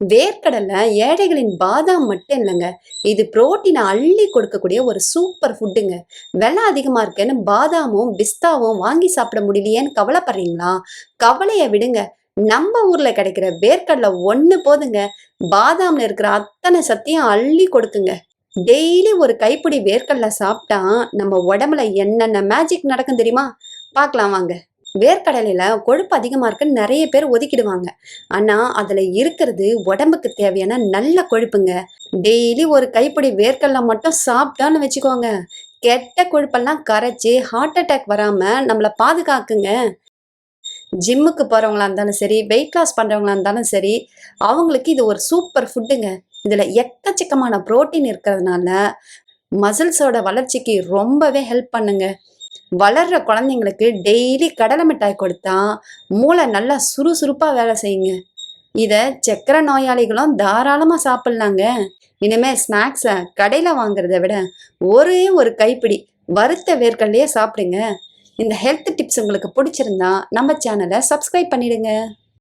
வேர்க்கடலை ஏழைகளின் பாதாம் மட்டும் இல்லைங்க. இது புரோட்டீனை அள்ளி கொடுக்கக்கூடிய ஒரு சூப்பர் ஃபுட்டுங்க. விலை அதிகமா இருக்குன்னு பாதாமும் பிஸ்தாவும் வாங்கி சாப்பிட முடியலையேன்னு கவலைப்படுறீங்களா? கவலைய விடுங்க. நம்ம ஊர்ல கிடைக்கிற வேர்க்கடலை ஒண்ணு போதுங்க. பாதாம்ல இருக்கிற அத்தனை சத்தையும் அள்ளி கொடுக்குங்க. டெய்லி ஒரு கைப்பிடி வேர்க்கடலை சாப்பிட்டா நம்ம உடம்புல என்னென்ன மேஜிக் நடக்கும் தெரியுமா? பார்க்கலாம் வாங்க. வேர்க்கடலையில கொழுப்பு அதிகமா இருக்குன்னு நிறைய பேர் ஒதுக்கிடுவாங்க. ஆனா அதுல இருக்கிறது உடம்புக்கு தேவையான நல்ல கொழுப்புங்க. டெய்லி ஒரு கைப்பிடி வேர்க்கடலை மட்டும் சாப்பிட்டான்னு வச்சுக்கோங்க, கெட்ட கொழுப்பெல்லாம் கரைச்சு ஹார்ட் அட்டாக் வராம நம்மள பாதுகாக்குங்க. ஜிம்முக்கு போறவங்களா இருந்தாலும் சரி, வெயிட் லாஸ் பண்றவங்களா இருந்தாலும் சரி, அவங்களுக்கு இது ஒரு சூப்பர் ஃபுட்டுங்க. இதுல எக்கச்சக்கமான புரோட்டீன் இருக்கிறதுனால மசில்ஸோட வளர்ச்சிக்கு ரொம்பவே ஹெல்ப் பண்ணுங்க. வளர்ற குழந்தைங்களுக்கு டெய்லி கடலை மிட்டாய் கொடுத்தா மூளை நல்லா சுறுசுறுப்பா வேலை செய்யுங்க. இத சக்கரை நோயாளிகளும் தாராளமா சாப்பிடலாங்க. இனிமே ஸ்நாக்ஸை கடையில வாங்குறத விட ஒரே ஒரு கைப்பிடி வறுத்த வேர்க்கடலையே சாப்பிடுங்க. இந்த ஹெல்த் டிப்ஸ் உங்களுக்கு பிடிச்சிருந்தா நம்ம சேனலை சப்ஸ்கிரைப் பண்ணிடுங்க.